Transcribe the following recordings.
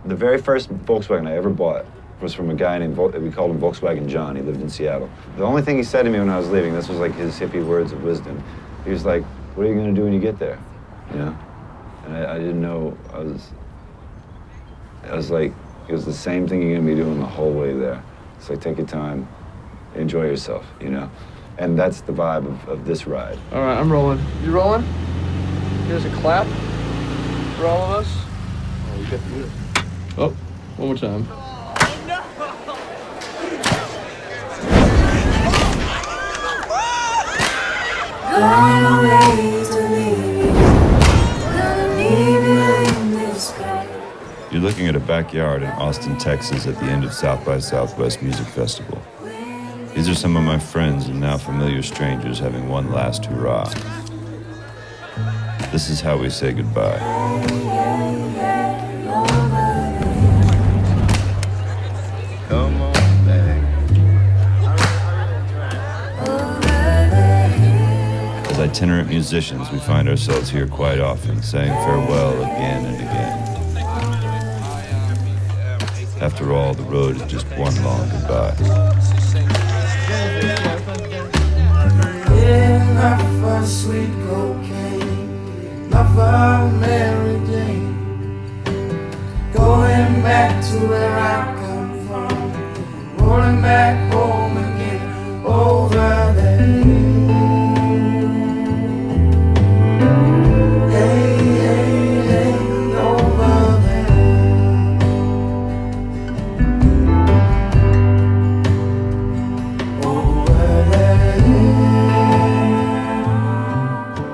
The very first Volkswagen I ever bought was from a guy named, we called him Volkswagen John. He lived in Seattle. The only thing he said to me when I was leaving, this was like his hippie words of wisdom. He was like, what are you gonna do when you get there? You know? And I didn't know, I was like, it was the same thing you're gonna be doing the whole way there. It's like, take your time, enjoy yourself, you know? And that's the vibe of this ride. All right, I'm rolling. You rolling? Here's a clap for all of us. Oh, we got to do it. Oh, one more time. Going away to leave you. Gonna leave you in this grave. You're looking at a backyard in Austin, Texas at the end of South by Southwest Music Festival. These are some of my friends and now familiar strangers having one last hurrah. This is how we say goodbye. Come on back. As itinerant musicians, we find ourselves here quite often, saying farewell again and again. After all, the road is just one long goodbye. Enough for sweet cocaine, enough for Mary Jane. Going back to where I come from, rolling back home again, over there. Hey, hey, hey, over there. Over there.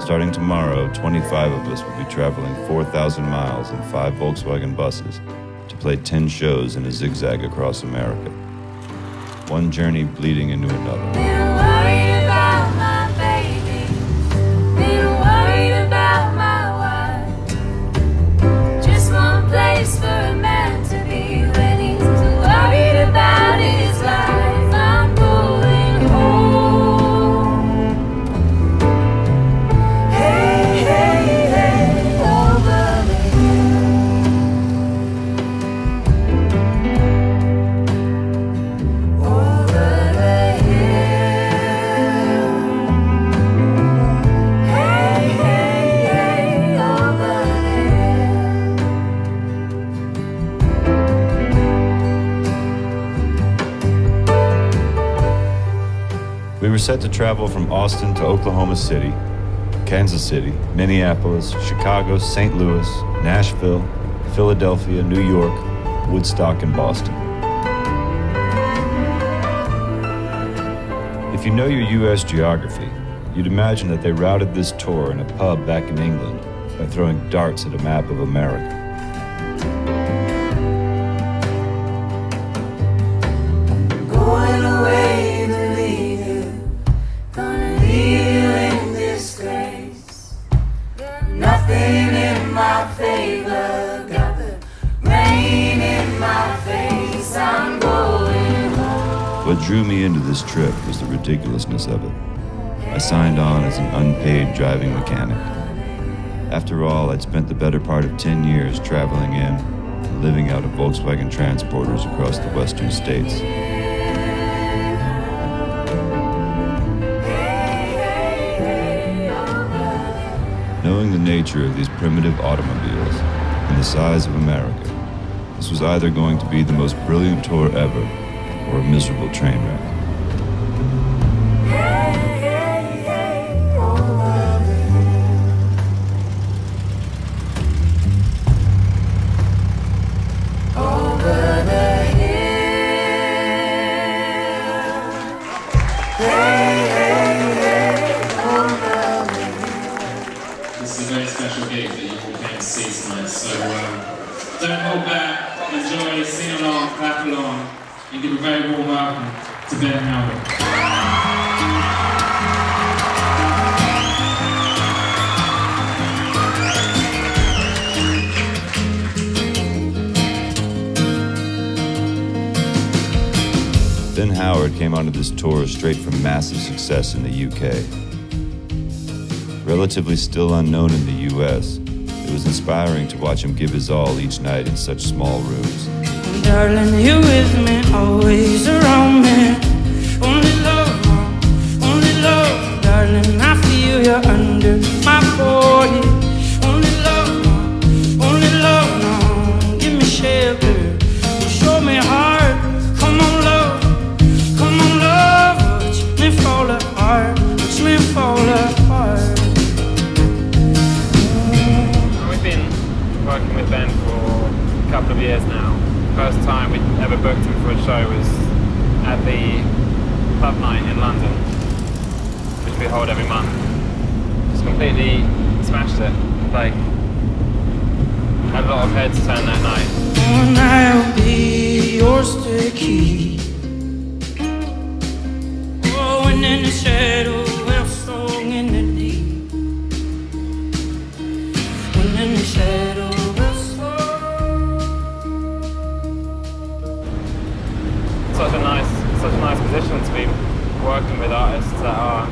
Starting tomorrow, 25 of us will be traveling 4,000 miles in 5 Volkswagen buses to play 10 shows in a zigzag across America. One journey bleeding into another. Been worried about my baby. Been worried about my wife. Just one place for a man to be when he's worried about his life. I'm going home. Hey, hey, hey, over there. Over the hill. Hey, hey, hey, over there. We were set to travel from Austin to Oklahoma City, Kansas City, Minneapolis, Chicago, St. Louis, Nashville, Philadelphia, New York, Woodstock, and Boston. If you know your U.S. geography, you'd imagine that they routed this tour in a pub back in England by throwing darts at a map of America. Going away to leave you. Gonna leave you in disgrace. Nothing in my favor. Got the rain in my face. I'm going home. What drew me into this trip was the ridiculousness of it. I signed on as an unpaid driving mechanic. After all, I'd spent the better part of 10 years traveling in and living out of Volkswagen transporters across the western states. Knowing the nature of these primitive automobiles and the size of America, this was either going to be the most brilliant tour ever or a miserable train wreck. This is a very special gig that you all came to see tonight, so don't hold back, enjoy, sing along, clap along, and give a very warm welcome to Ben Howard. Ben Howard came onto this tour straight from massive success in the UK. Relatively still unknown in the US, It was inspiring to watch him give his all each night in such small rooms. Darling, you're with me, always around me. Only love, darling, I feel you under my body. Only love, no, give me shelter, show me heart. Come on, love, watch me fall apart, watch me fall apart. We've been working with Ben for a couple of years now. First time we ever booked him for a show was at the pub night in London, which we hold every month. Just completely smashed it. Like, had a lot of heads turn that night. And I'll be yours to keep. Oh, and in the shadow, we're strong in the deep. When in the shadow, we're strong. Such a nice position to be working with artists that are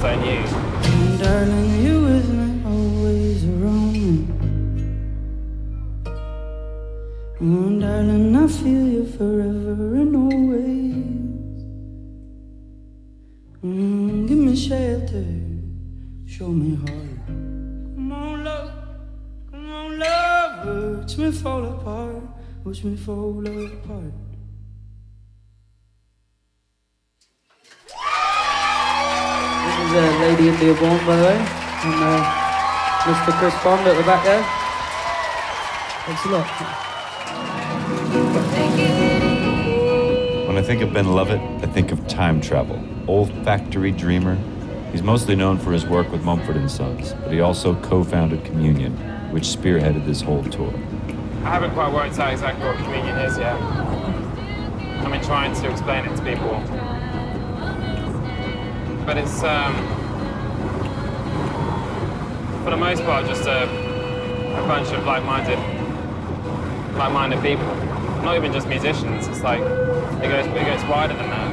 so new. And darling, you with me, always around me. And darling, I feel you forever and always. Give me shelter, show me heart. Come on, love, watch me fall apart, watch me fall apart. This is Lady India Born, by the way, and Mr. Chris Bond at the back there. Thanks a lot. When I think of Ben Lovett, I think of time travel. Olfactory dreamer. He's mostly known for his work with Mumford & Sons, but he also co-founded Communion, which spearheaded this whole tour. I haven't quite worked out exactly what communion is yet. I've been trying to explain it to people. But it's, for the most part, just a bunch of like-minded people. Not even just musicians, it's like, it goes wider than that.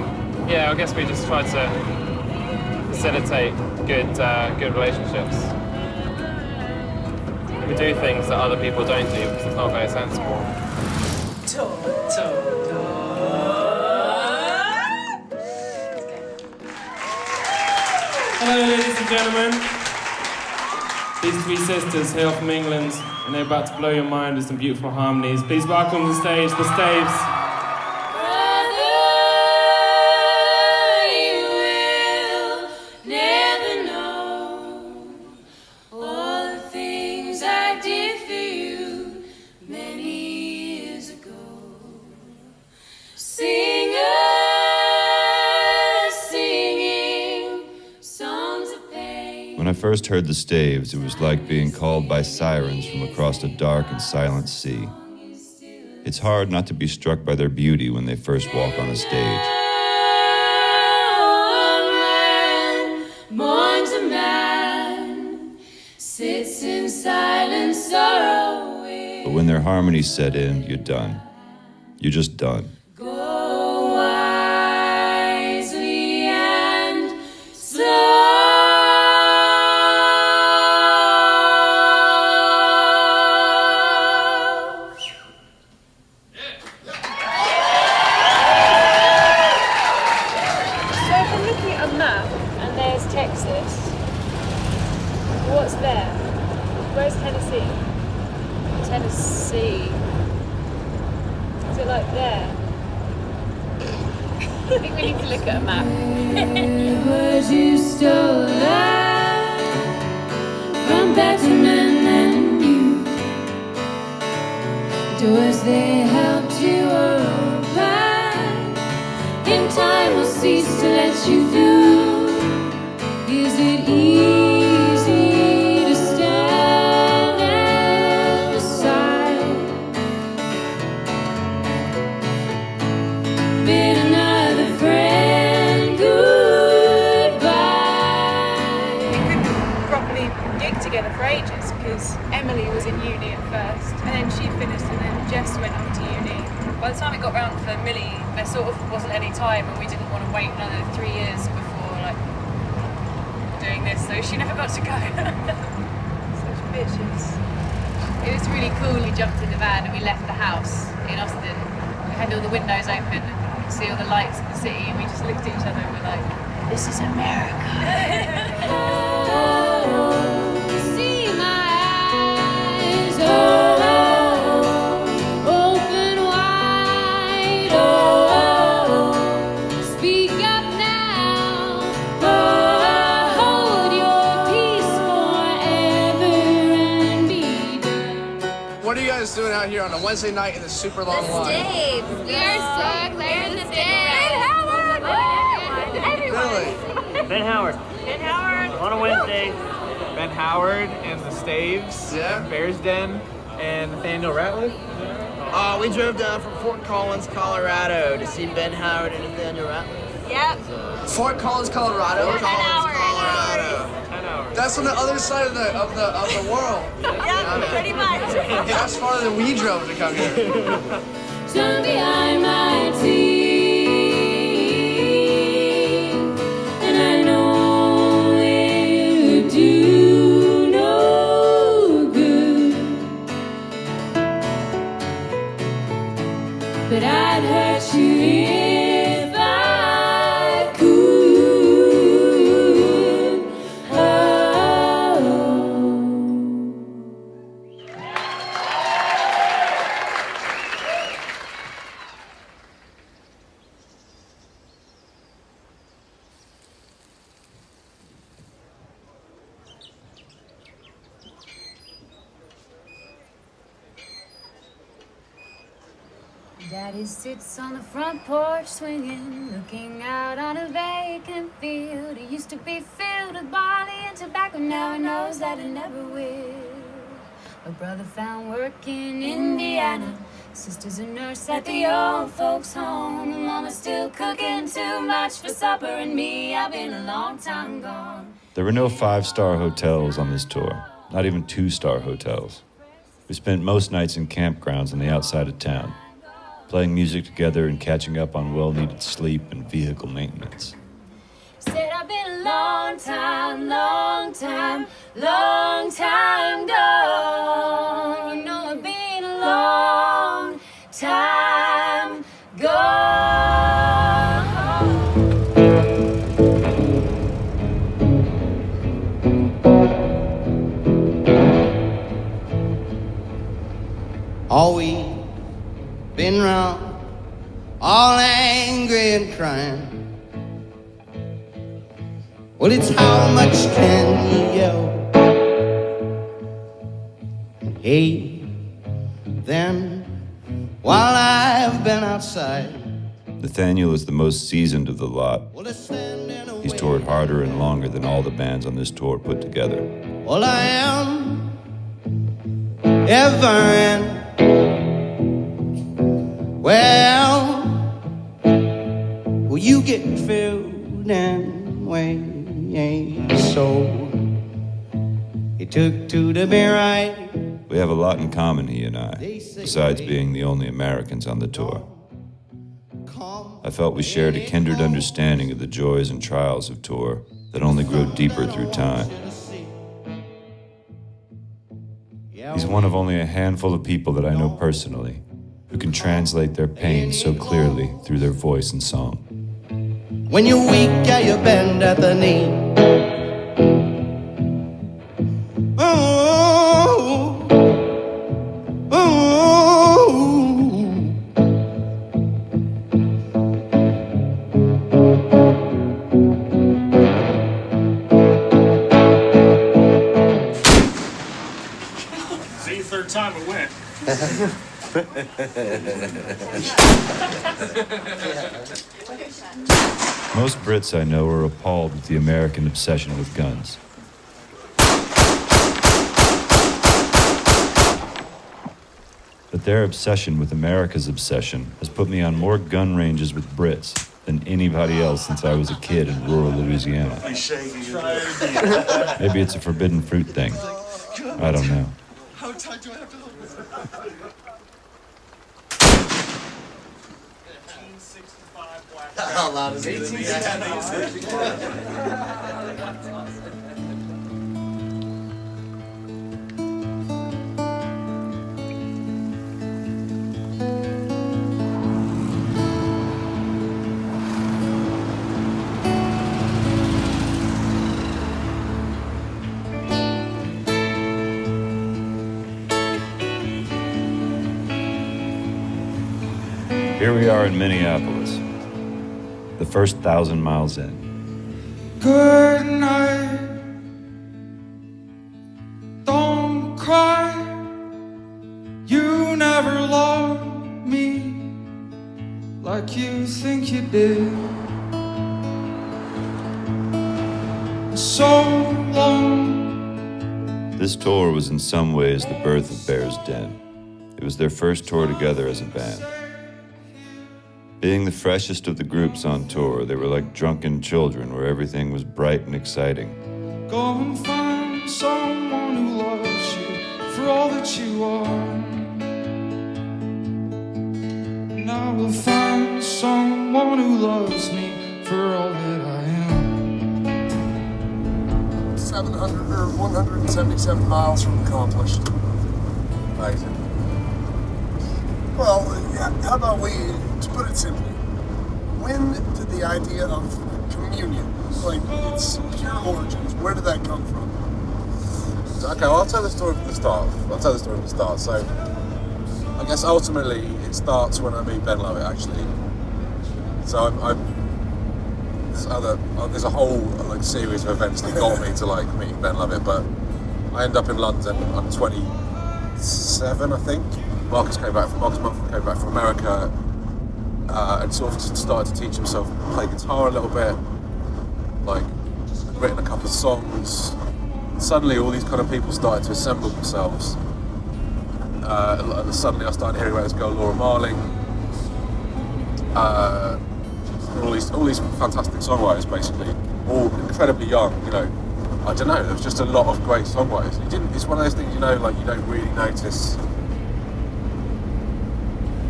Yeah, I guess we just try to facilitate good relationships. We do things that other people don't do because it's not very sensible. Hello, ladies and gentlemen. These three sisters hail from England, and they're about to blow your mind with some beautiful harmonies. Please welcome to the stage the Staves. When I first heard the Staves, it was like being called by sirens from across a dark and silent sea. It's hard not to be struck by their beauty when they first walk on a stage. But when their harmonies set in, you're done. You're just done. What's there? Where's Tennessee? Tennessee. Is it like there? I think we need to look at a map. Was you stole that from better men than you? Doors they helped you open in time will cease to let you through. Is it easy to stand aside? Bid another friend goodbye. We couldn't properly gig together for ages because Emily was in uni at first, and then she finished, and then Jess went off to uni. By the time it got round for Millie, there sort of wasn't any time, and we didn't want to wait another 3 years before doing this, so she never got to go. Such bitches. It was really cool. We jumped in the van and we left the house in Austin. We had all the windows open and you could see all the lights of the city, and we just looked at each other and were like, this is America. See my eyes, oh, open wide, oh, speak up now, oh, hold your peace forever and be done. What are you guys doing out here on a Wednesday night in the super long line? Staves. We are so glad to stay. Really? Ben Howard. On a Wednesday. Ben Howard and the Staves. Yeah. Bears Den and Nathaniel Rateliff. We drove down from Fort Collins, Colorado to see Ben Howard and Nathaniel Rateliff. Yep. Fort Collins, Colorado. 10 hours. Colorado. 10 hours. That's on the other side of the world. Yep, pretty much. That's farther than we drove to come here. Turn behind my teeth, and I know it would do no good, but I'd hurt you if I could. Oh. Daddy sits on the front porch swinging, looking out on a vacant field. It used to be filled with barley and tobacco, now he knows that it never will. A brother found work in Indiana, sister's a nurse at the old folks' home. Mama's still cooking too much for supper, and me, I've been a long time gone. There were no 5-star hotels on this tour, not even 2-star hotels. We spent most nights in campgrounds on the outside of town, playing music together and catching up on well-needed sleep and vehicle maintenance. Said I've been a long time gone. You know I've been a long time gone. All week, been round, all angry and crying. Well, it's how much can you yell? Hey, then, while I've been outside, Nathaniel is the most seasoned of the lot. well, it's standing away. He's toured harder and longer than all the bands on this tour put together. Well, I am ever and well, you get filled and way so he took to the beer right. We have a lot in common, he and I, besides being the only Americans on the tour. I felt we shared a kindred understanding of the joys and trials of tour that only grow deeper through time. He's one of only a handful of people that I know personally who can translate their pain so clearly through their voice and song. When you're weak, yeah, you bend at the knee. Oh, oh, See, third time it went. Most Brits I know are appalled with the American obsession with guns. But their obsession with America's obsession has put me on more gun ranges with Brits than anybody else since I was a kid in rural Louisiana. Maybe it's a forbidden fruit thing. I don't know. How tight do I have to hold this? 1865 black. How loud is it? Here we are in Minneapolis, the first 1,000 miles in. Good night. Don't cry. You never loved me like you think you did. So long. This tour was in some ways the birth of Bear's Den. It was their first tour together as a band. Being the freshest of the groups on tour, they were like drunken children where everything was bright and exciting. Go and find someone who loves you for all that you are. And I will find someone who loves me for all that I am. 700 or 177 miles from accomplished. Amazing. Well, how about we, to put it simply, when did the idea of communion, like its pure origins, where did that come from? Okay, well, I'll tell the story from the start. So, I guess ultimately it starts when I meet Ben Lovett, actually. So there's a whole like series of events that got me to like meeting Ben Lovett, but I end up in London. I'm 27, I think. Marcus Mumford came back from America and sort of started to teach himself to play guitar a little bit. Like, written a couple of songs. Suddenly, all these kind of people started to assemble themselves. Suddenly, I started hearing about this girl, Laura Marling. All these fantastic songwriters, basically, all incredibly young. You know, I don't know. There was just a lot of great songwriters. It's one of those things, you know, like you don't really notice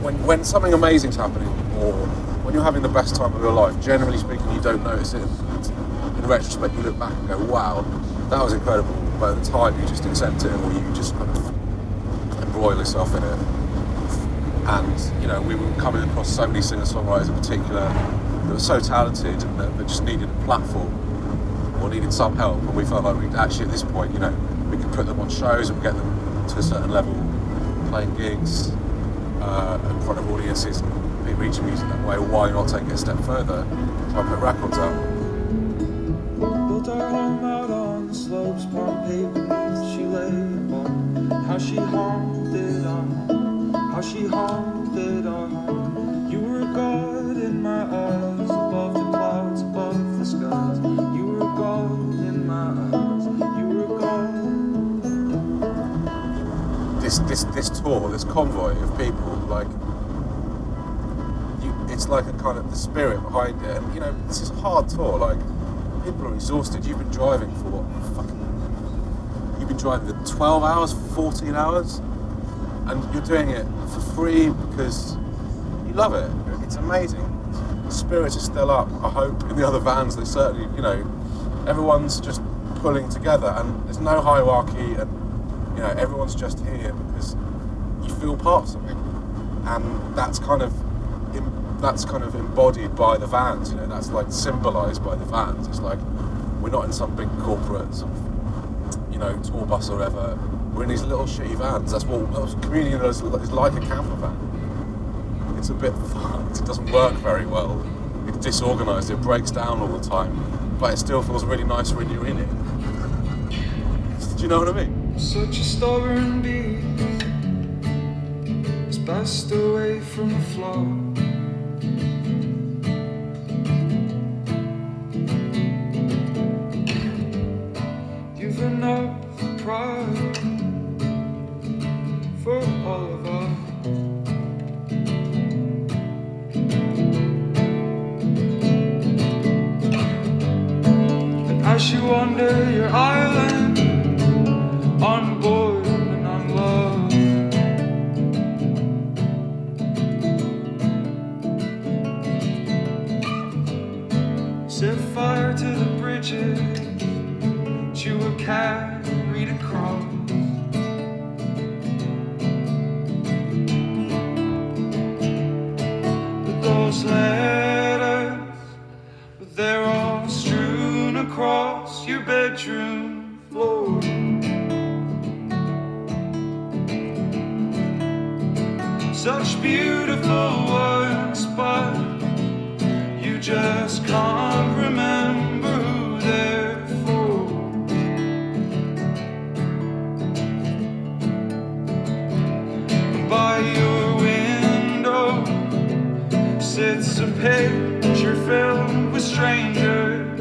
when something amazing's happening, or when you're having the best time of your life. Generally speaking, you don't notice it. In retrospect, you look back and go, "Wow, that was incredible." But at the time, you just accept it, or you just kind of embroil yourself in it. And you know, we were coming across so many singer-songwriters in particular that were so talented and that just needed a platform or needed some help. And we felt like we actually, at this point, you know, we could put them on shows and get them to a certain level, playing gigs in front of audiences and reaching music that way. Why not take it a step further? Try and put records out. Built our home out on the slopes, warm paved beneath she lay upon. How she haunted our home, how she haunted our home. You were God in my eyes, above the clouds, above the skies. You were God in my eyes, you were God. This tour, this convoy of people, like, it's like a kind of the spirit behind it. And you know, this is a hard tour. Like, people are exhausted. You've been driving for you've been driving for 12 hours, 14 hours, and you're doing it for free because you love it. It's amazing. The spirits are still up. I hope in the other vans they certainly, you know, everyone's just pulling together, and there's no hierarchy, and you know, everyone's just here because you feel part of something, and that's kind of embodied by the vans. You know, that's like symbolised by the vans. It's like we're not in some big corporate sort of, you know, tour bus or whatever. We're in these little shitty vans. That's what communion is like, a camper van. It's a bit fucked. It doesn't work very well. It's disorganised. It breaks down all the time, but it still feels really nice when you're in it. Do you know what I mean? Such a stubborn beast, it's best away from the floor. You've enough pride for all of us. And as you wander your island, unbored and unloved, set fire to the bridges you were carried across. But those letters, they're all strewn across your bedroom floor. Such beautiful words just can't remember who they're for. By your window sits a picture filled with strangers.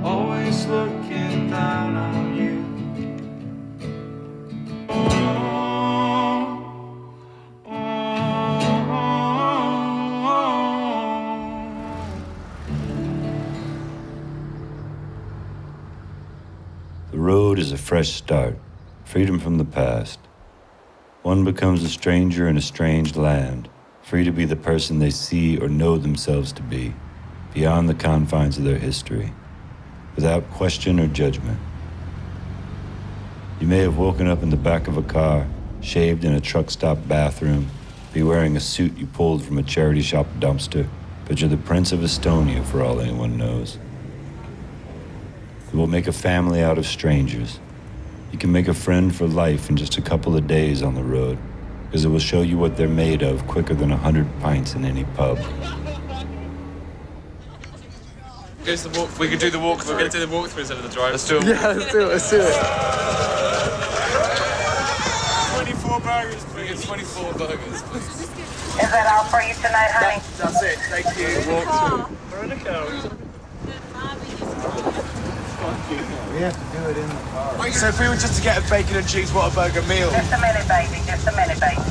Always looking down on you. The road is a fresh start, freedom from the past. One becomes a stranger in a strange land, free to be the person they see or know themselves to be, beyond the confines of their history, without question or judgment. You may have woken up in the back of a car, shaved in a truck stop bathroom, be wearing a suit you pulled from a charity shop dumpster, but you're the Prince of Estonia for all anyone knows. You will make a family out of strangers. You can make a friend for life in just a couple of days on the road, because it will show you what they're made of quicker than 100 pints in any pub. Goes the walk. We could do the walkthrough. We're going to do the walkthrough instead of the drive. Let's do it. Yeah, let's do it. Let's do it. 24 burgers, please. 24 burgers, please. Is that all for you tonight, honey? That's it. Thank you. We're in the car. We have to do it in the car. Wait, so if we were just to get a bacon and cheese Whataburger meal? Just a minute, baby. Just a minute, baby.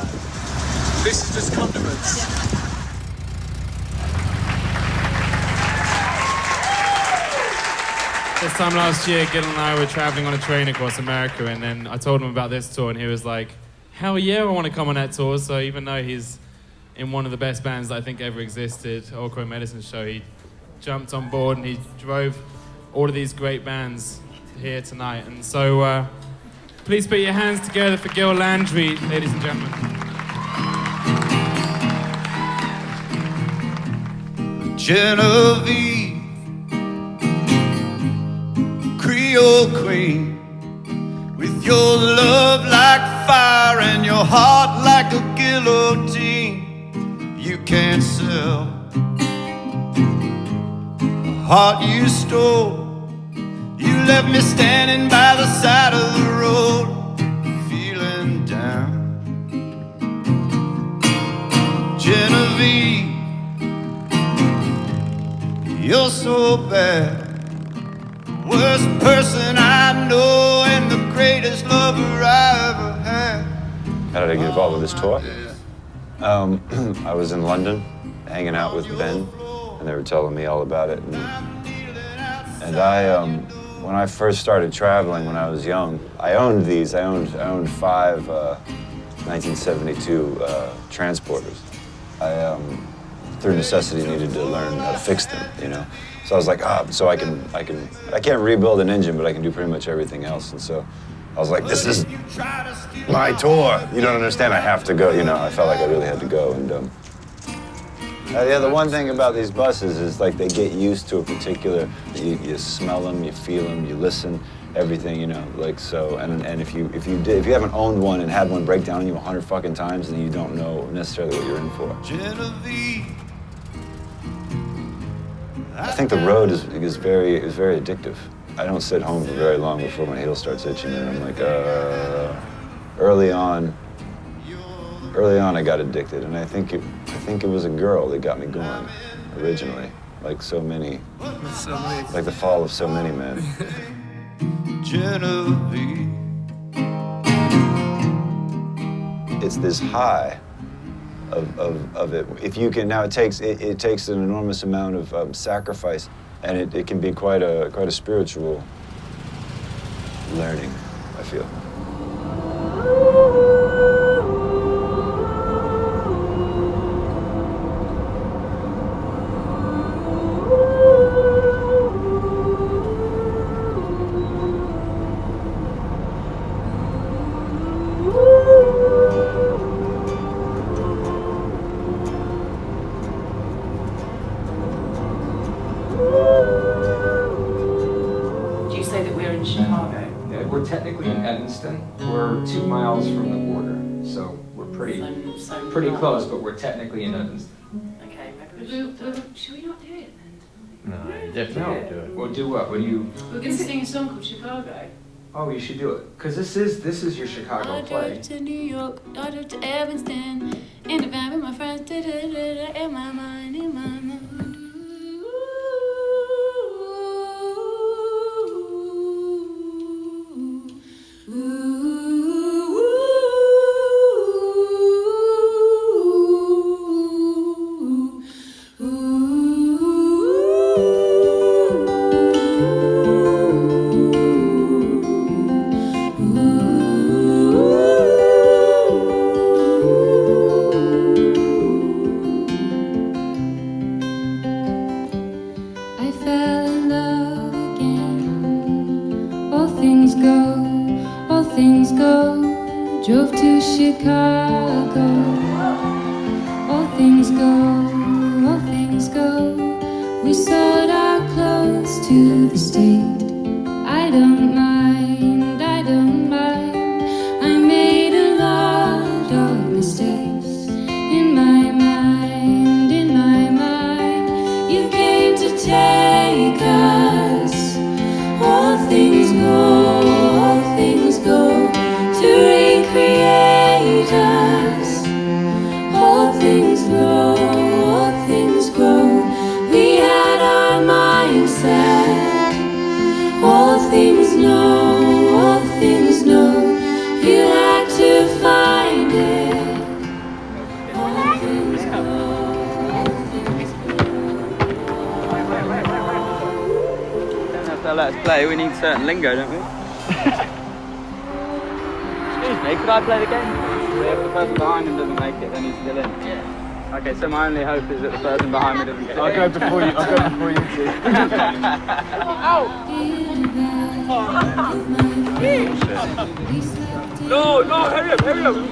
This is just condiments. This time last year, Gil and I were traveling on a train across America, and then I told him about this tour, and he was like, hell yeah, I want to come on that tour. So even though he's in one of the best bands that I think ever existed, Old Crow Medicine Show, he jumped on board and he drove all of these great bands here tonight. And so please put your hands together for Gil Landry, ladies and gentlemen. Genevieve, Creole queen, with your love like fire and your heart like a guillotine. You can't sell the heart you stole. You left me standing by the side of the road, feeling down. Genevieve, you're so bad. Worst person I know and the greatest lover I ever had. How did I get involved with this tour? I was in London hanging out with Ben, and they were telling me all about it. And I, when I first started traveling when I was young, I owned these. I owned 5 1972 transporters. I, through necessity, needed to learn how to fix them, you know. So I was like, so I can't rebuild an engine, but I can do pretty much everything else. And so I was like, this is my tour. You don't understand, I have to go. You know, I felt like I really had to go. And yeah, the one thing about these buses is like they get used to a particular, you smell them, you feel them, you listen, everything, you know, like so. And if you haven't owned one and had one break down on you 100 fucking times, then you don't know necessarily what you're in for. Genevieve, I think the road is very addictive. I don't sit home for very long before my heel starts itching, and I'm like, early on I got addicted, and I think it was a girl that got me going originally, like so many, like the fall of so many men. Genevieve, it's this high of it. If you can, now it takes an enormous amount of sacrifice, and it can be quite a spiritual learning, I feel. We're technically in Evanston. We're 2 miles from the border, so we're pretty close, but we're technically in Evanston. Okay, maybe should we not do it then? No, definitely do it. We'll do what? What do you? We're going to sing a song called Chicago. Oh, you should do it, because this is your Chicago I play. drove to New York, I drove to Evanston, in the van with my friends, in my mind, in my mind. I fell in love again. All things go. Drove to Chicago. All things go. We sold our clothes to the state. I don't mind. I made a lot of mistakes in my mind. You came to take us. All things go to recreate us. All things grow. We had our mindset. All things know. You had to find it. All things Don't have to let us play, we need certain lingo, don't we? Excuse me, could I play the game? If the person behind him doesn't make it, then he's still in. Yeah. Okay, so my only hope is that the person behind me doesn't get it. I'll go before you two. No, hurry up.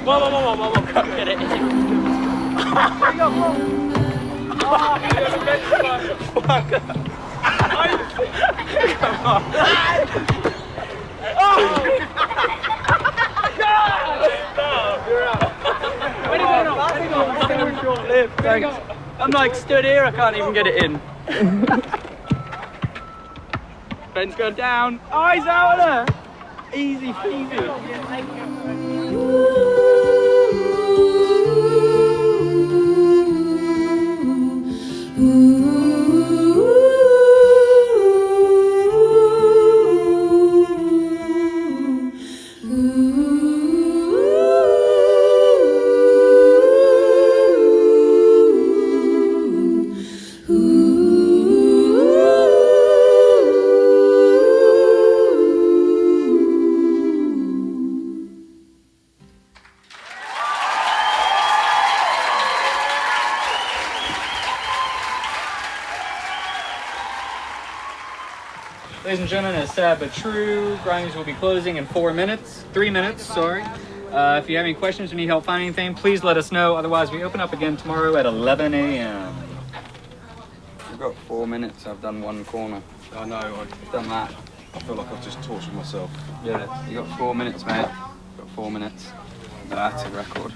Mama, come get it. Hurry up, Mom. Come on. Thanks. I'm like stood here, I can't even get it in. Ben's going down. Oh, he's out of there. Easy peasy. Ladies and gentlemen, it's sad but true. Grimes will be closing in 3 minutes, sorry. If you have any questions or need help finding anything, please let us know. Otherwise, we open up again tomorrow at 11 a.m. We've got 4 minutes. I've done one corner. I know. I've done that. I feel like I've just tortured myself. Yeah, you got 4 minutes, mate. Got 4 minutes. That's a record.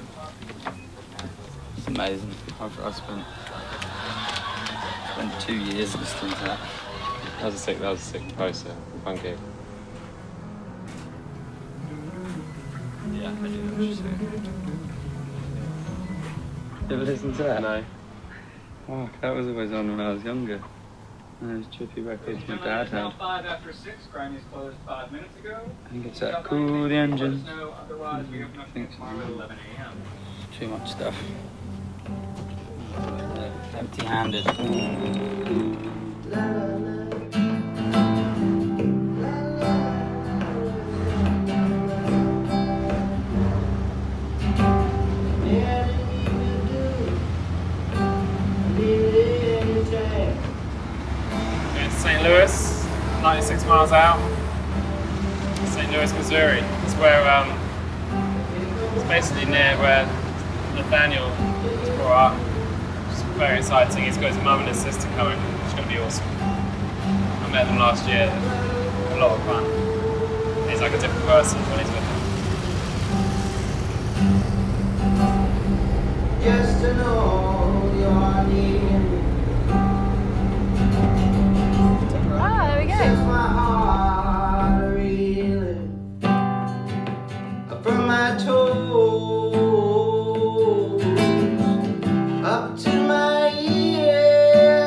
It's amazing. I spent 2 years listening to that. That was a sick poster. Funky. Yeah, I do know what you're saying. You ever listen to that? No. Oh, that was always on when I was younger. Those trippy records my dad had. 5 after 6. Granny's closed 5 minutes ago. I think it's that Cool the Engine. Otherwise, we open up tomorrow at 11 a.m. Too much stuff. Empty-handed. St. Louis, 96 miles out. St. Louis, Missouri. It's where it's basically near where Nathaniel was brought up. It's very exciting. He's got his mum and his sister coming. It's going to be awesome. I met them last year. A lot of fun. He's like a different person when he's with them. just to know you're near me. Ah, there we go. Sets my heart reeling from my toes up to my ears.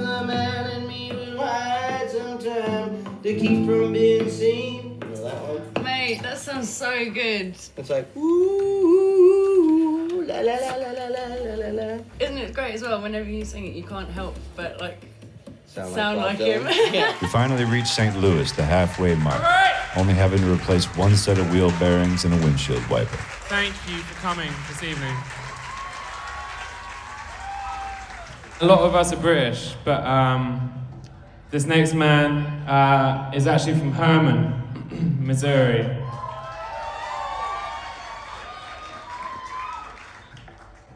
The man in me will hide sometime to keep from being seen. You know that one? Mate, that sounds so good. It's like ooh, la la la la la la la la. Isn't it great as well? Whenever you sing it, you can't help but like Sound like him. We finally reached St. Louis, the halfway mark, only having to replace one set of wheel bearings and a windshield wiper. Thank you for coming this evening. A lot of us are British, but this next man is actually from Herman, Missouri.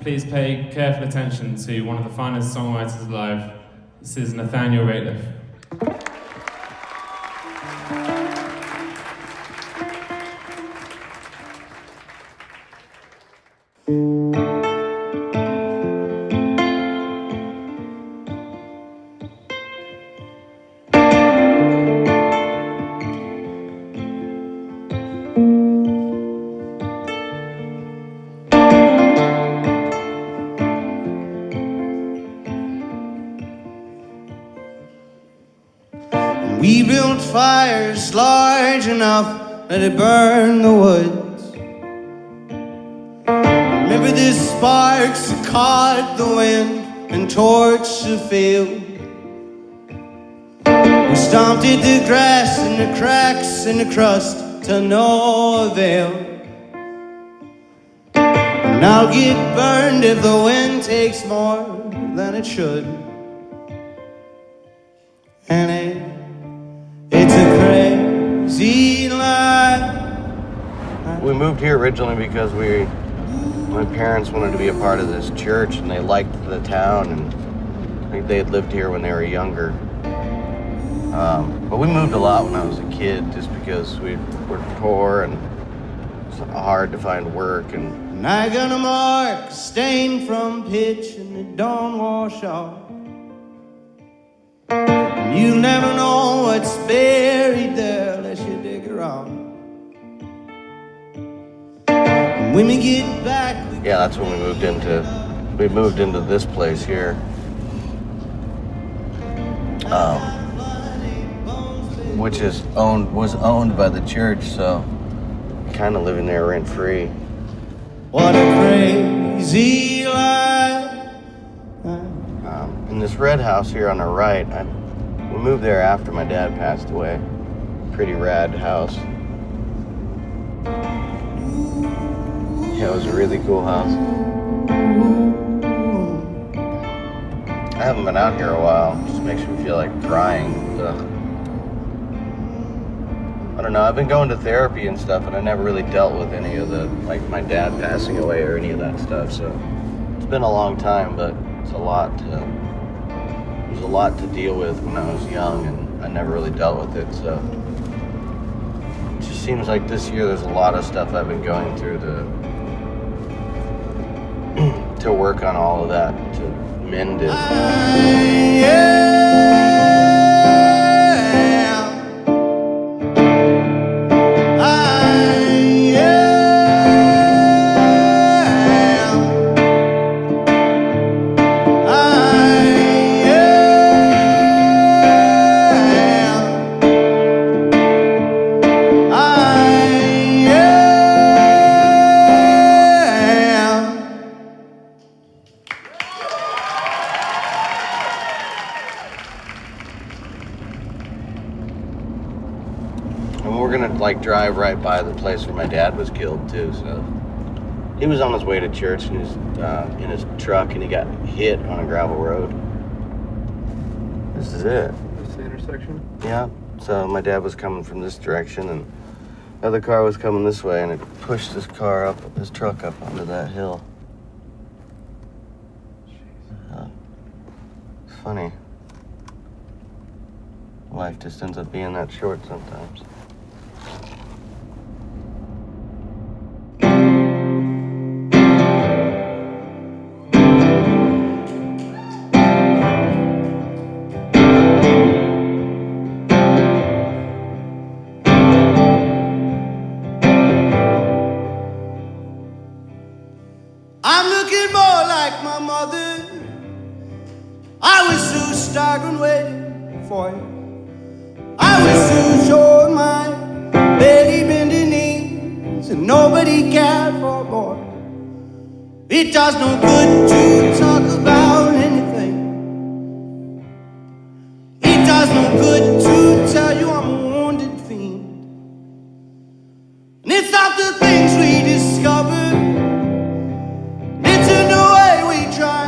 Please pay careful attention to one of the finest songwriters alive. This is Nathaniel Rateliff. We built fires large enough that it burned the woods. Remember the sparks that caught the wind and torched the field. We stomped at the grass and the cracks and the crust to no avail. And I'll get burned if the wind takes more than it should. And it's a crazy life. We moved here originally because my parents wanted to be a part of this church and they liked the town and I think they had lived here when they were younger. But we moved a lot when I was a kid just because we were poor and it's hard to find work. And I got a mark stained from pitch and it don't wash off. You never know what's buried there unless you dig around. And when we get back, Yeah, that's when we moved into this place here. Which was owned by the church, so kind of living there rent free. what a crazy life. In this red house here on the right, we moved there after my dad passed away. Pretty rad house. Yeah, it was a really cool house. I haven't been out here a while. It just makes me feel like crying. Ugh. I don't know, I've been going to therapy and stuff and I never really dealt with any of the, like my dad passing away or any of that stuff, so it's been a long time, but it's a lot to deal with when I was young and I never really dealt with it, so it just seems like this year there's a lot of stuff I've been going through to work on all of that, to mend it. Drive right by the place where my dad was killed too, so he was on his way to church and he was in his truck and he got hit on a gravel road. This is it. This is the intersection? Yeah, so my dad was coming from this direction and the other car was coming this way and it pushed his truck up onto that hill. It's funny. Life just ends up being that short sometimes. like my mother. I was so staggering waiting for you. I was so sure of my belly bending knees, and nobody cared for a boy. It does no good to talk about anything. It does no good to tell you I'm a wounded fiend. And it's not the things we discover, it's in the way we try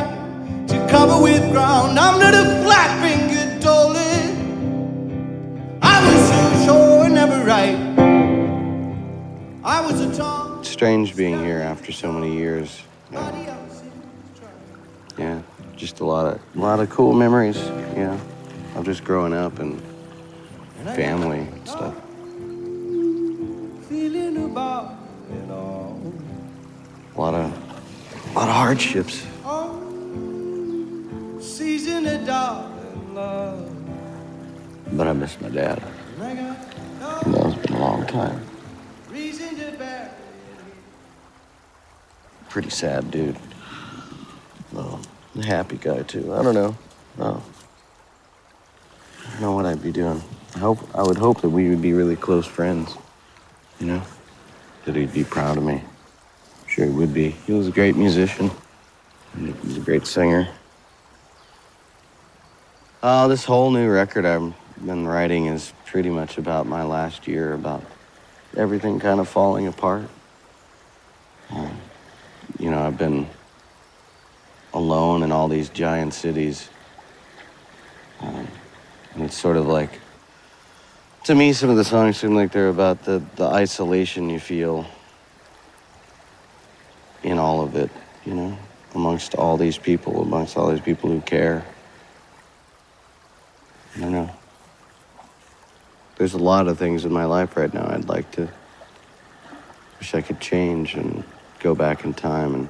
to cover with ground. I'm not a flat-fingered dolly. I was so sure, never right. I was a tongue. It's strange being here after so many years. Yeah, just a lot of cool memories, you know, of just growing up and family and stuff. Feeling about it all. A lot of hardships. Season of dark and love. But I miss my dad. That's been a long time. Reason to bear. Pretty sad dude. Well, a happy guy too. I don't know. No. I don't know what I'd be doing. I would hope that we would be really close friends. You know? That he'd be proud of me. Sure he would be. He was a great musician. He was a great singer. Oh, this whole new record I've been writing is pretty much about my last year, about everything kind of falling apart. You know, I've been alone in all these giant cities. And it's sort of like, to me, some of the songs seem like they're about the isolation you feel in all of it, you know, amongst all these people who care. I don't know. There's a lot of things in my life right now I'd like to, wish I could change and go back in time and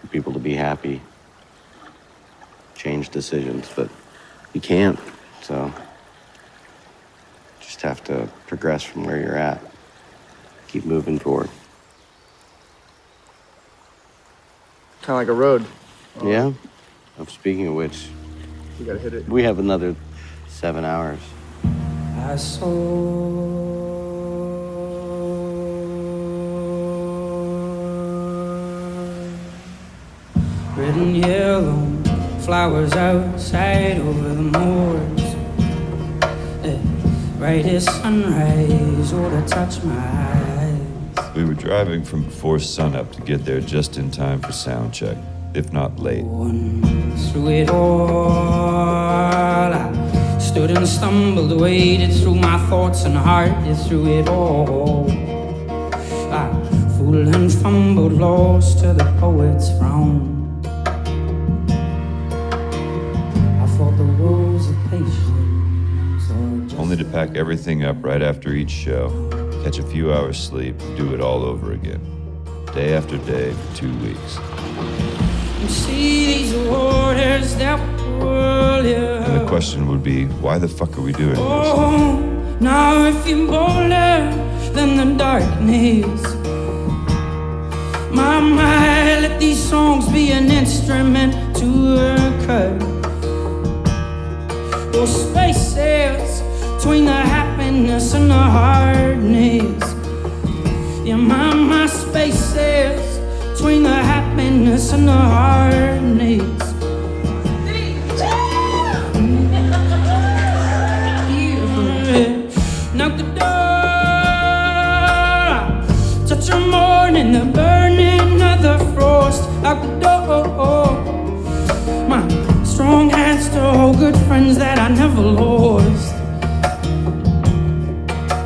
for people to be happy, change decisions, but you can't, so just have to progress from where you're at, keep moving forward. Kind of like a road. Yeah. Speaking of which, You gotta hit it. we have another 7 hours. I saw red and yellow flowers outside over the moors. Right as sunrise ought to touch my eyes. We were driving from before sunup to get there just in time for sound check, if not late. Through it all, I stood and stumbled, waded through my thoughts and hearted through it all. I fooled and fumbled, lost to the poet's frown. I fought the woes of patience. Only to pack everything up right after each show, catch a few hours sleep, do it all over again. Day after day for 2 weeks. You see these waters that whirl you. And the question would be, why the fuck are we doing this? Oh, now if you're bolder than the darkness, my, let these songs be an instrument to cut. Those spaces between the happiness and the hardness. Yeah, my spaces between the happiness and the hardness. Knock the door, touch the morning, the burning of the frost. Knock the door, my strong hands to hold good friends that I never lost.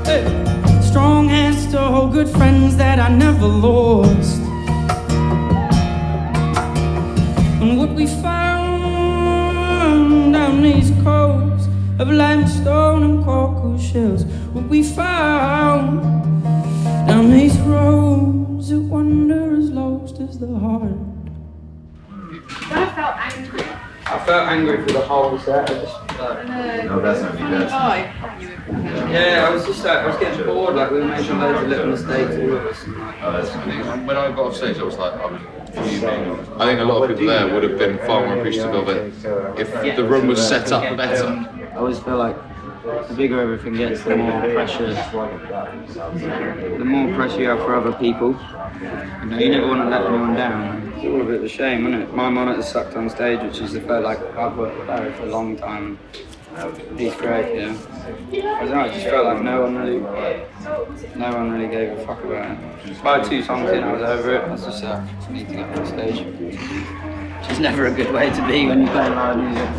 Hey. Strong hands to hold good friends that I never lost. And what we found down these coves of limestone and cockle shells, what we found down these roads that wander as lost as the heart. I felt angry. I felt angry for the whole set. I just, No, that's not me. That's yeah, I was getting bored. Like we were making loads of little mistakes, all of us. Oh, that's funny. When I got off stage, I was fuming. I think a lot of people there would have been far more appreciative of it if the room was set up better. I always feel like the bigger everything gets, the more pressure you have for other people. You know, you never want to let anyone down. It's all a bit of a shame, isn't it? My monitor sucked on stage, which is the fact like I've worked with Barry for a long time. He's great, yeah. I don't know, I just felt like no one really gave a fuck about it. By 2 songs in, I was over it. I was just I need to get on stage. Which is never a good way to be when you're playing live music.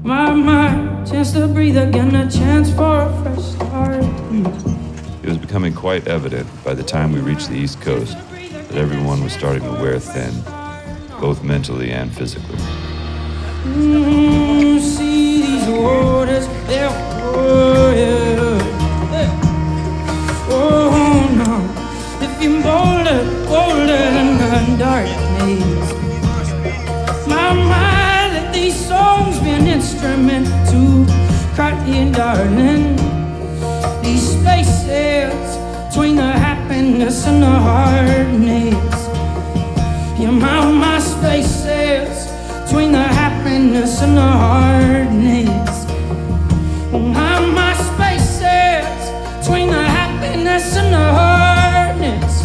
My chance to breathe again, a chance for a fresh start. It was becoming quite evident by the time we reached the East Coast that everyone was starting to wear thin, both mentally and physically. See these waters, they're warriors. Oh no, if you're bolder than the darkness. My mind, let these songs be an instrument to cry in, darling. These spaces between the happiness and the hardness. Yeah, my spaces between the happiness and the hardness. Oh, my spaces between the happiness and the hardness.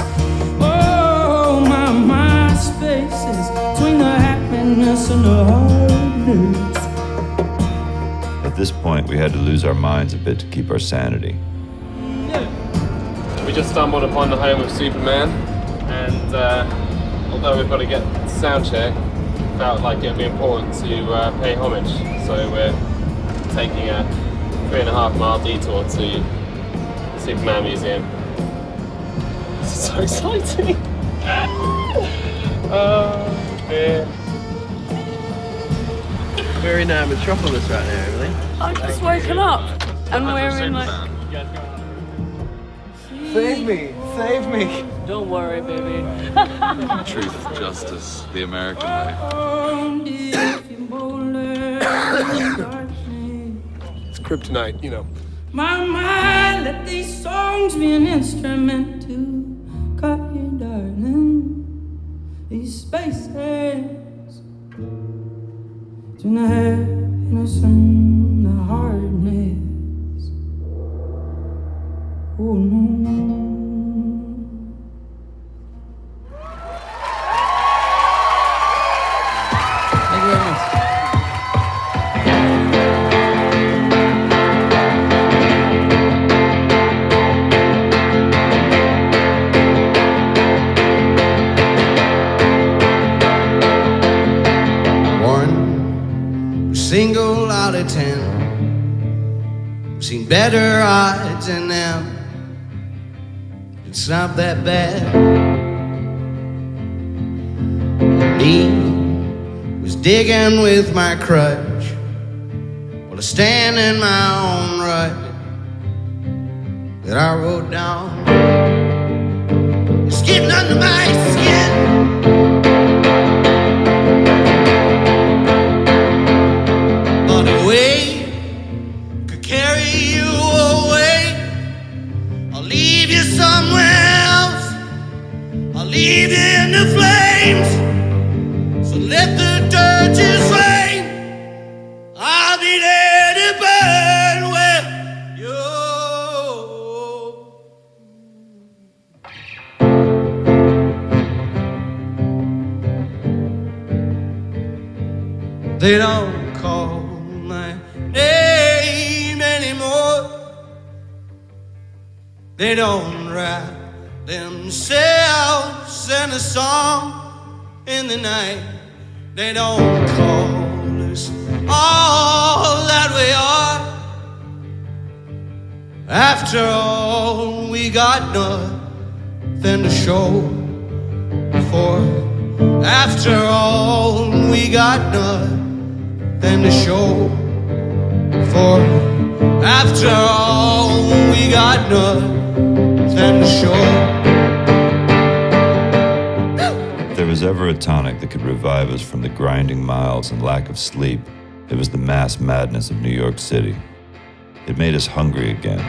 Oh, my spaces between the happiness and the hardness. At this point, we had to lose our minds a bit to keep our sanity. We just stumbled upon the home of Superman, and although we've got to get sound check, felt like it would be important to pay homage. So we're taking a 3.5-mile detour to the Superman Museum. This is so exciting! Oh dear. We're in Metropolis right now, Emily. I've just woken up and we're in like... Save me! Save me! Don't worry, baby. Truth, justice, the American way. It's kryptonite, you know. My mind, let these songs be an instrument to cut you, darling. These spaces between the happiness and the hardness. Oh no. Thank you very much. One single out of 10. We've seen better odds than them. It's not that bad. Me was digging with my crutch while I stand in my own rut that I wrote down. It's getting under my skin. But a wave could carry you away. I'll leave you somewhere else. I'll leave you in the flames. So let the dirges rain. I'll be there to burn with you. They don't call my name anymore. They don't wrap themselves in a song in the night. They don't call us all that we are. After all, we got nothing to show for. After all, we got nothing to show for. After all, we got nothing to show. If there was ever a tonic that could revive us from the grinding miles and lack of sleep, it was the mass madness of New York City. It made us hungry again.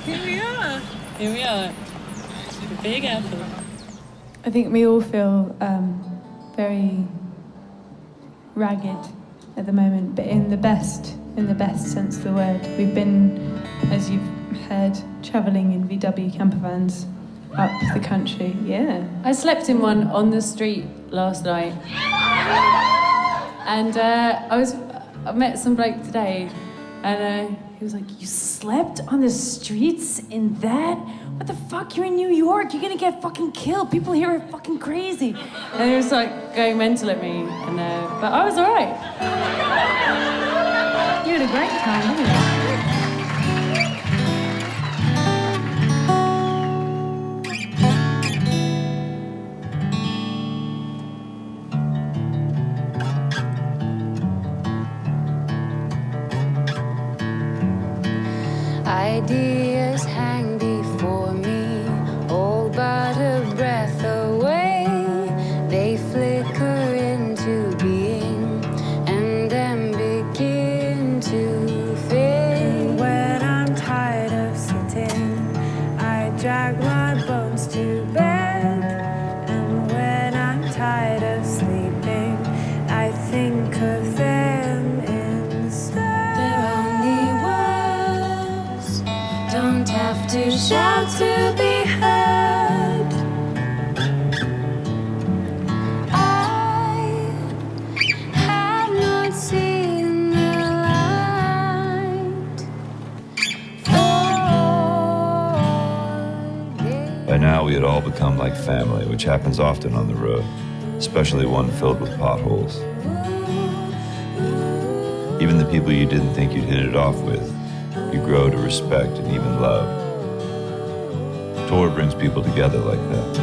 Here we are. Here we are. The Big Apple. I think we all feel very ragged at the moment, but in the best sense of the word. We've been, as you've heard, travelling in VW camper vans up the country. Yeah. I slept in one on the street last night. And I met some bloke today, and he was like, "You slept on the streets in that? What the fuck? You're in New York. You're gonna get fucking killed. People here are fucking crazy." And he was like going mental at me, and but I was alright. You had a great time, didn't you? Ideas hang before me, all but a breath away. They flicker into being and then begin to fade. When I'm tired of sitting, I drag my bones to bed. And when I'm tired of sleeping, I think of them instead. They're only words, don't have to shout to be heard. I have not seen the light By now, we had all become like family, which happens often on the road, especially one filled with potholes. Even the people you didn't think you'd hit it off with, you grow to respect and even love. Tour brings people together like that.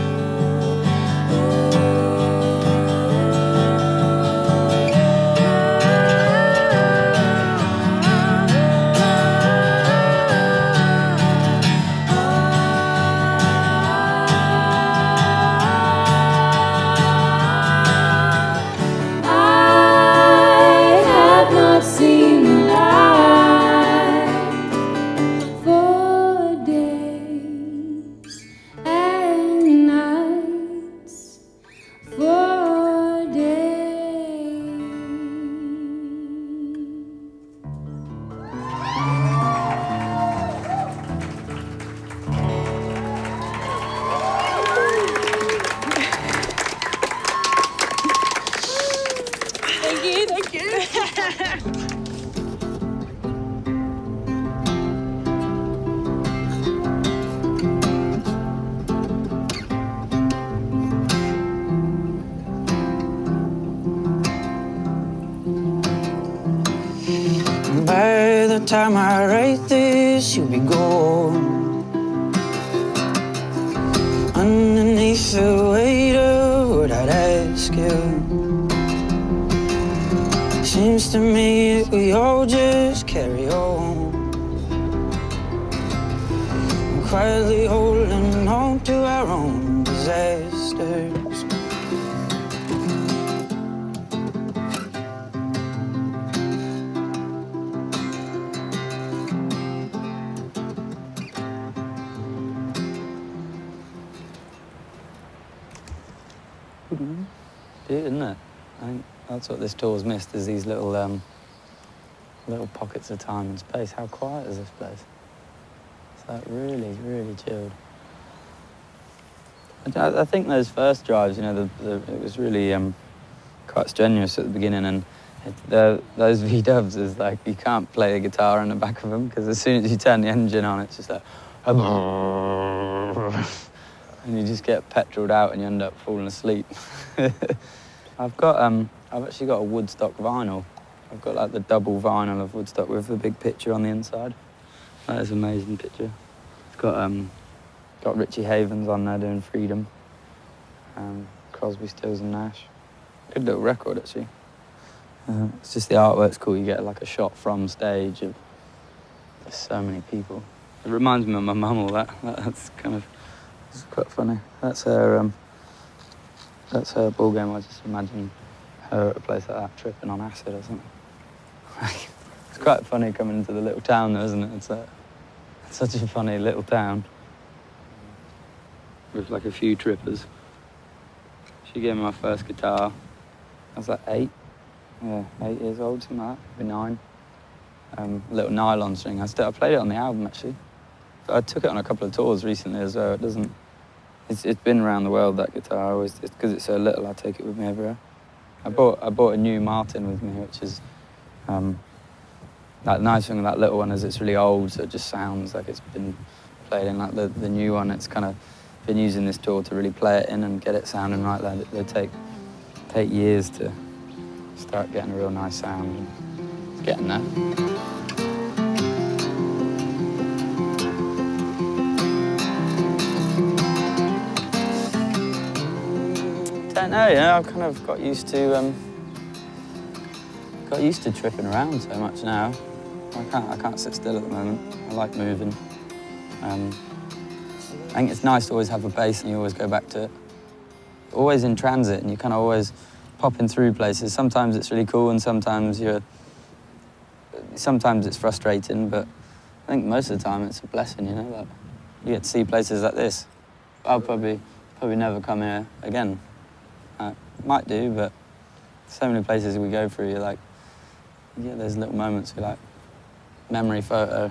I have not seen the light for days and nights, for days. Thank you. By the time I write this, you'll be gone. Underneath the weight of what I'd ask you. Seems to me that we all just carry on, quietly holding on to our own disasters. Isn't it? I think that's what this tour's missed, is these little little pockets of time and space. How quiet is this place? It's like really, really chilled. I think those first drives, you know, it was really quite strenuous at the beginning, and those V-dubs is like, you can't play the guitar in the back of them, because as soon as you turn the engine on, it's just like, and you just get petroled out and you end up falling asleep. I've actually got a Woodstock vinyl. I've got like the double vinyl of Woodstock with the big picture on the inside. That is an amazing picture. It's got Richie Havens on there doing Freedom. Crosby, Stills and Nash. Good little record, actually. It's just the artwork's cool. You get like a shot from stage of there's so many people. It reminds me of my mum, all that. That's kind of, it's quite funny. That's her ball game. I just imagine her at a place like that tripping on acid or something. It's quite funny coming into the little town though, isn't it? It's such a funny little town. With like a few trippers. She gave me my first guitar. I was like 8. Yeah, 8 years old, something like that, maybe 9. A little nylon string. I played it on the album actually. I took it on a couple of tours recently as well. It's been around the world, that guitar. Because it's so little, I take it with me everywhere. I bought a new Martin with me, which is like the nice thing with that little one is it's really old, so it just sounds like it's been played in. Like the new one, it's kind of been using this tool to really play it in and get it sounding right. Like they take years to start getting a real nice sound. And it's getting there. Don't know, I've kind of got used to tripping around so much now. I can't sit still at the moment. I like moving. I think it's nice to always have a bass and you always go back to it. Always in transit and you're kind of always popping through places. Sometimes it's really cool and sometimes it's frustrating, but I think most of the time it's a blessing, like you get to see places like this. I'll probably never come here again. Might do, but so many places we go through, you're like, yeah, there's little moments you're like, memory photo,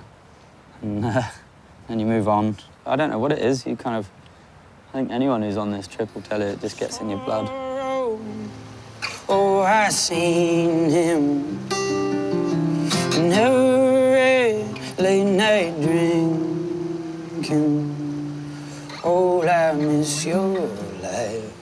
and you move on. I don't know what it is, I think anyone who's on this trip will tell you it just gets in your blood. Oh, I seen him in her late night drinking. Oh, I miss your life.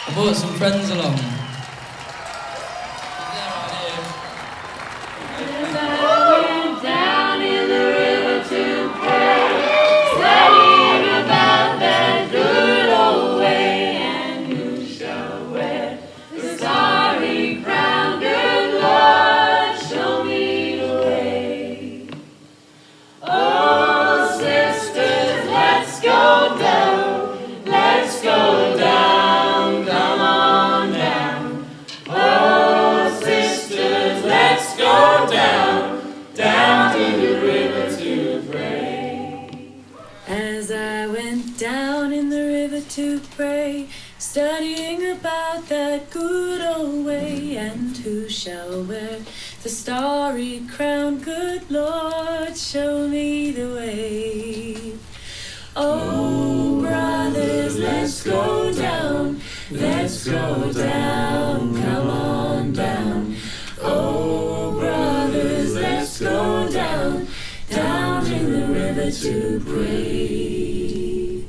I brought some friends along. Down in the river to pray, studying about that good old way, and who shall wear the starry crown? Good Lord, show me the way. Oh, sisters, let's go down, let's go down, come on down. Oh, sisters, let's go down, down to the river to pray. As I went down in the river to pray, studying about that good old way, and who shall wear the starry crown? Good Lord, show me the way. Oh, brothers, let's go down, let's go down, come on down. Oh, brothers, let's go down, down in the river to pray.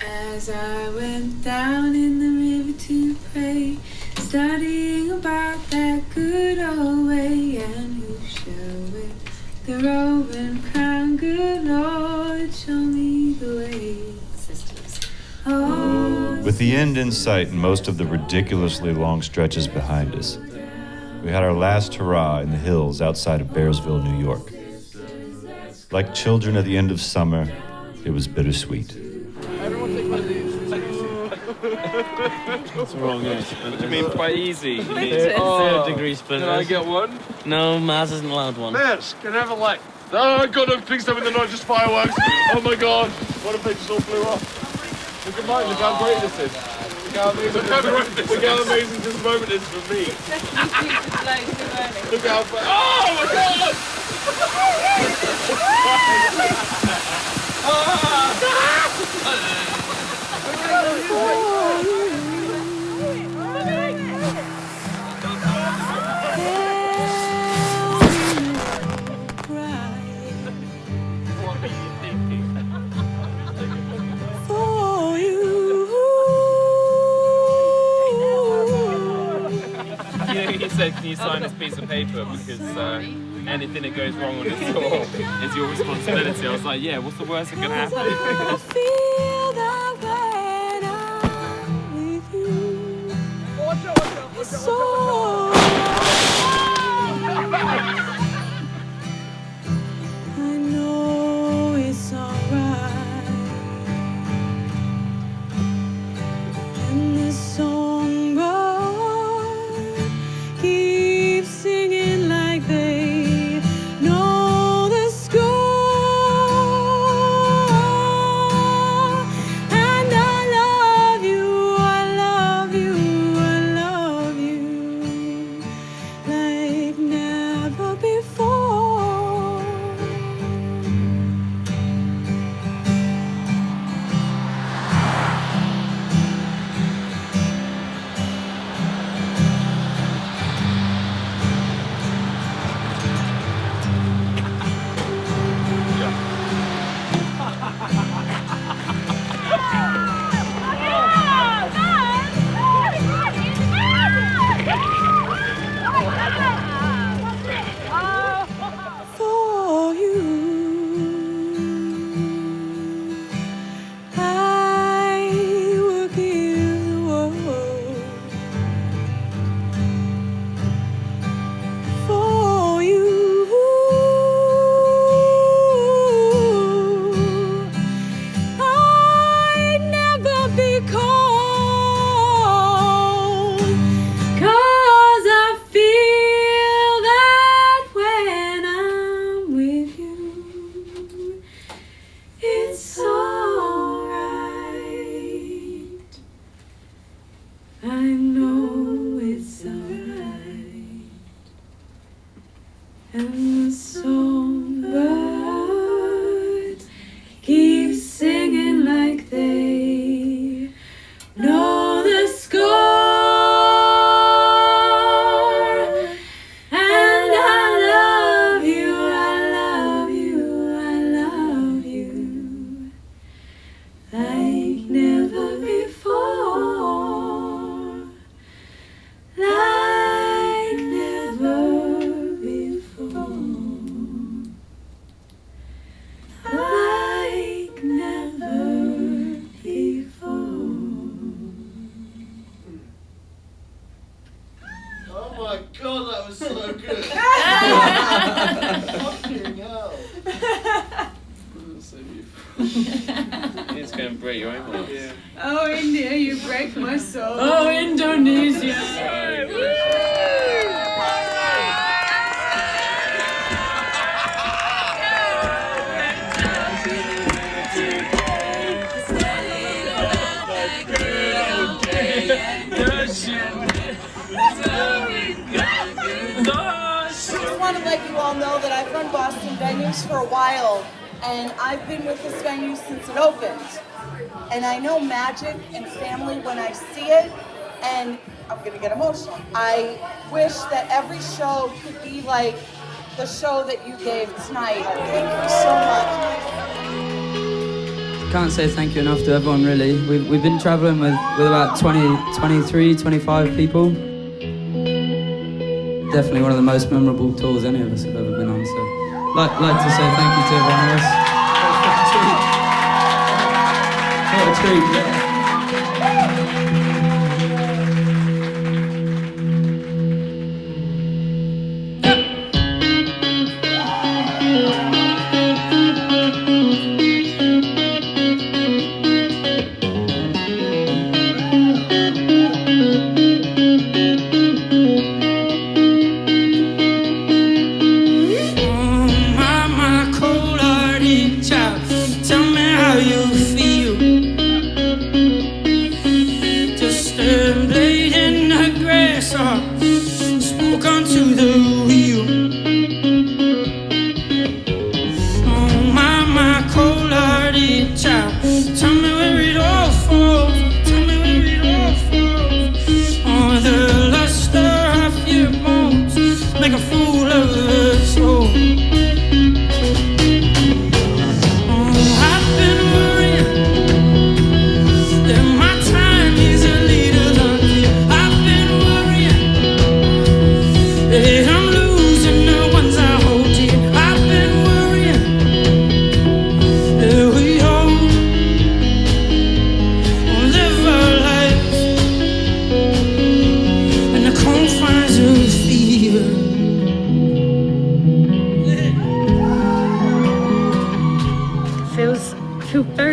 As I went down in the river to pray, studying about that good old way, and who shall wear the robe and crown? Good Lord, show me the way. Sisters. Oh, With the end in sight and most of the ridiculously long stretches behind us, we had our last hurrah in the hills outside of Bearsville, New York. Like children at the end of summer, it was bittersweet. Everyone take one of these. What's wrong, What do you mean quite easy? Third-degree splinters. Can I get one? No, Maz isn't allowed one. Miss, can I have a light? Oh, God, no, please tell me they're not just fireworks. Oh, my God. What if they just all flew off? Look at mine. Look how great this is. Look how amazing, look how amazing this moment is for me. Look how... Oh, my God! for you. He said, can you sign this piece of paper because anything that goes wrong on this tour is your responsibility. I was like, yeah, what's the worst that can happen? I feel that when I'm with you. So never before. For you, I will give the world. For you, I'd never be cold, 'cause I feel that when I'm with you, it's alright. I know it's alright. And the songbirds keep singing like they know the score. And I love you, I love you, I love you like never before. Like never before. Like never before. Oh my god, that was so good. Fucking hell. So beautiful. It's going to break your own heart. Yeah. Oh, India, you break my soul. Oh, Indonesia. I just want to let you all know that I've run Boston venues for a while, and I've been with this venue since it opened. And I know magic and family when I see it, and I'm gonna get emotional. I wish that every show could be like the show that you gave tonight. Thank you so much. Can't say thank you enough to everyone, really. We've been traveling with about 23, 25 people. Definitely one of the most memorable tours any of us have ever been on, so like to say thank you to everyone else. What a treat.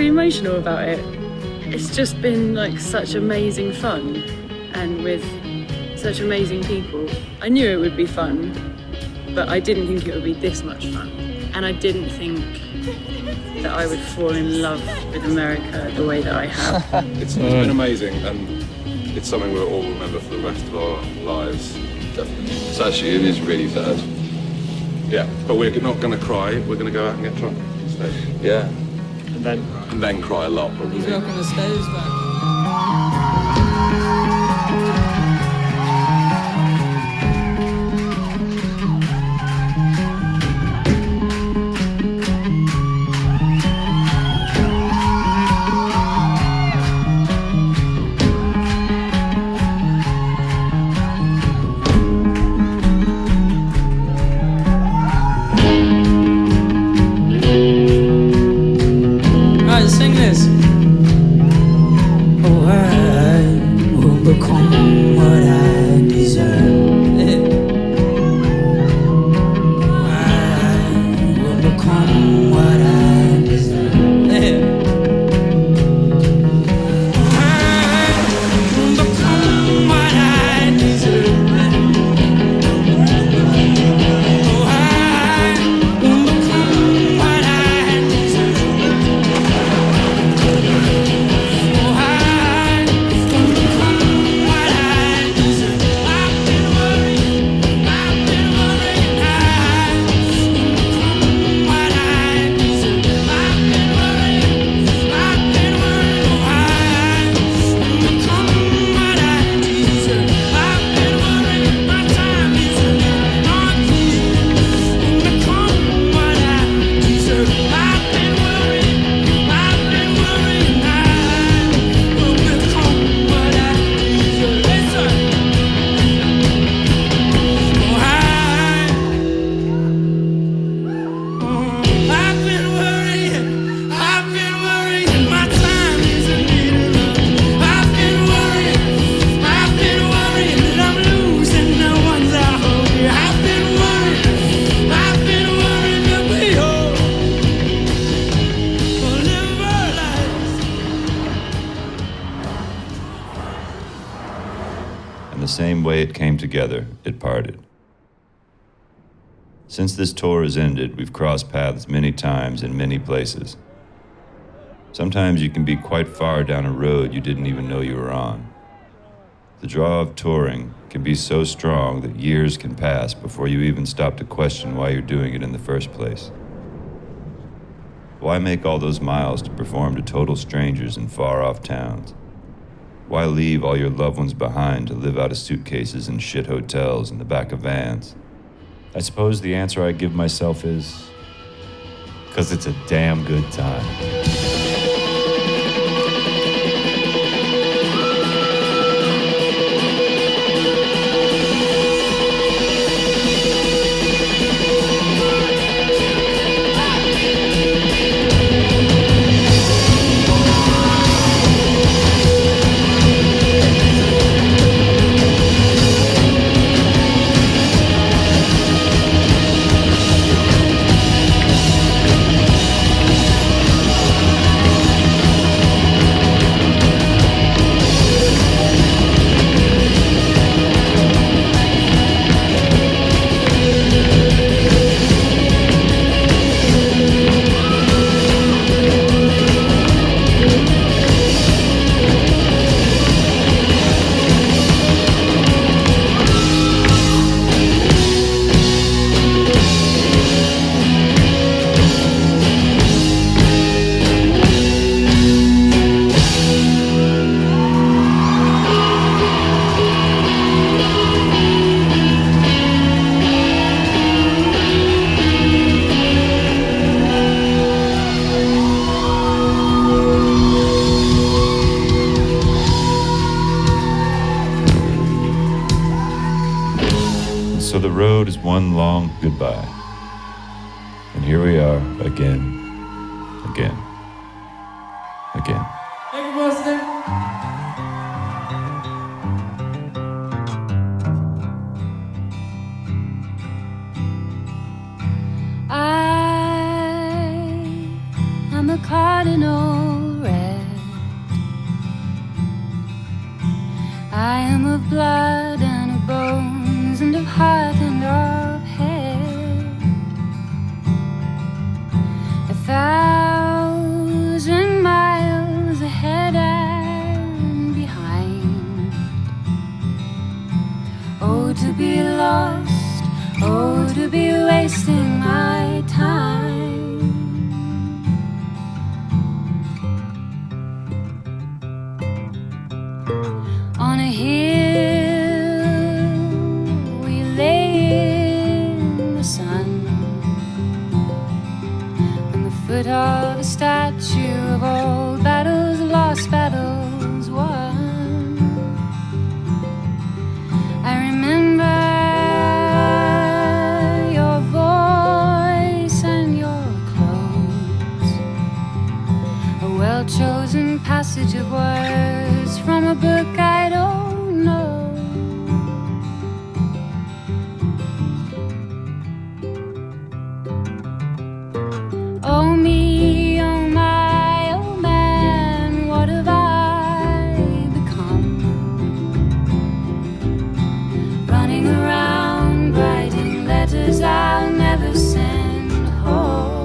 Emotional about it. It's just been like such amazing fun and with such amazing people. I knew it would be fun, but I didn't think it would be this much fun. And I didn't think that I would fall in love with America the way that I have. It's been amazing, and it's something we'll all remember for the rest of our lives. Definitely. It's actually, it is really bad. Yeah, but we're not going to cry. We're going to go out and get drunk instead. Yeah. And then cry a lot, probably. He's welcome to Staves back. Sing this. Oh, I will become what I deserve. I will become what I deserve. I will become what I deserve. Oh, I will become what I deserve. And the same way it came together, it parted. Since this tour has ended, we've crossed paths many times in many places. Sometimes you can be quite far down a road you didn't even know you were on. The draw of touring can be so strong that years can pass before you even stop to question why you're doing it in the first place. Why make all those miles to perform to total strangers in far-off towns? Why leave all your loved ones behind to live out of suitcases in shit hotels in the back of vans? I suppose the answer I give myself is, 'cause it's a damn good time. So the road is one long goodbye. And here we are again. Again. Thank you, Boston. I'm a cardinal red. I am of blood and of bones and of heart and of head. 1,000 miles ahead and behind. Oh, to be lost, oh, to to be wasting my time. On a hill we lay in the sun, on the foot of a statue of old battles lost, battles won. I remember your voice and your clothes, a well-chosen passage of words from a book I don't know. Oh me, oh my, oh man, what have I become? Running around, writing letters I'll never send home.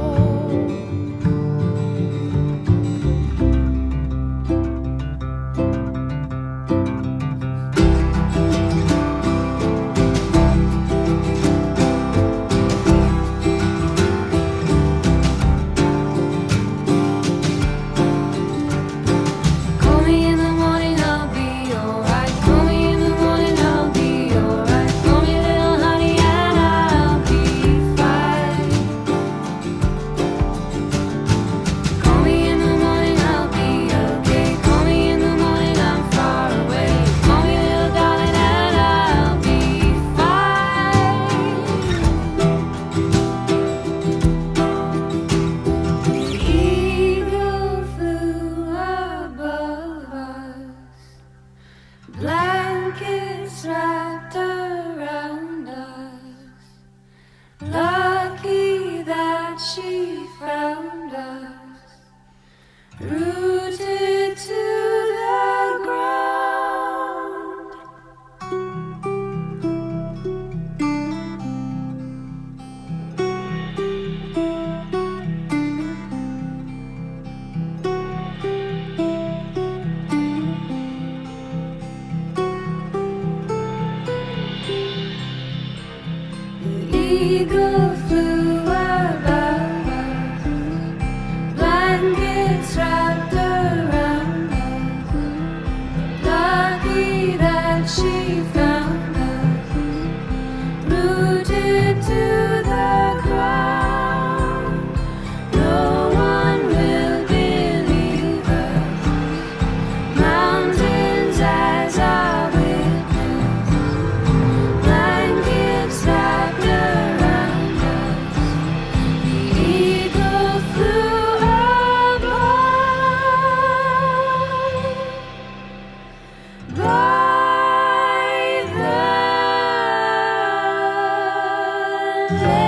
Call me in the morning, I'll be alright. Call me in the morning, I'll be alright. Call me little honey and I'll be fine. Call me in the morning, I'll be okay. Call me in the morning, I'm far away. Call me little darling and I'll be fine. The eagle flew above us, blankets wrapped around us. Lucky that she found us, rooted to the ground. The eagle flew above us, blankets wrapped around us. Lucky that she found us, rooted to the ground. No one will believe us, mountains as our witness, blankets wrapped around us. The eagle flew above by the lake.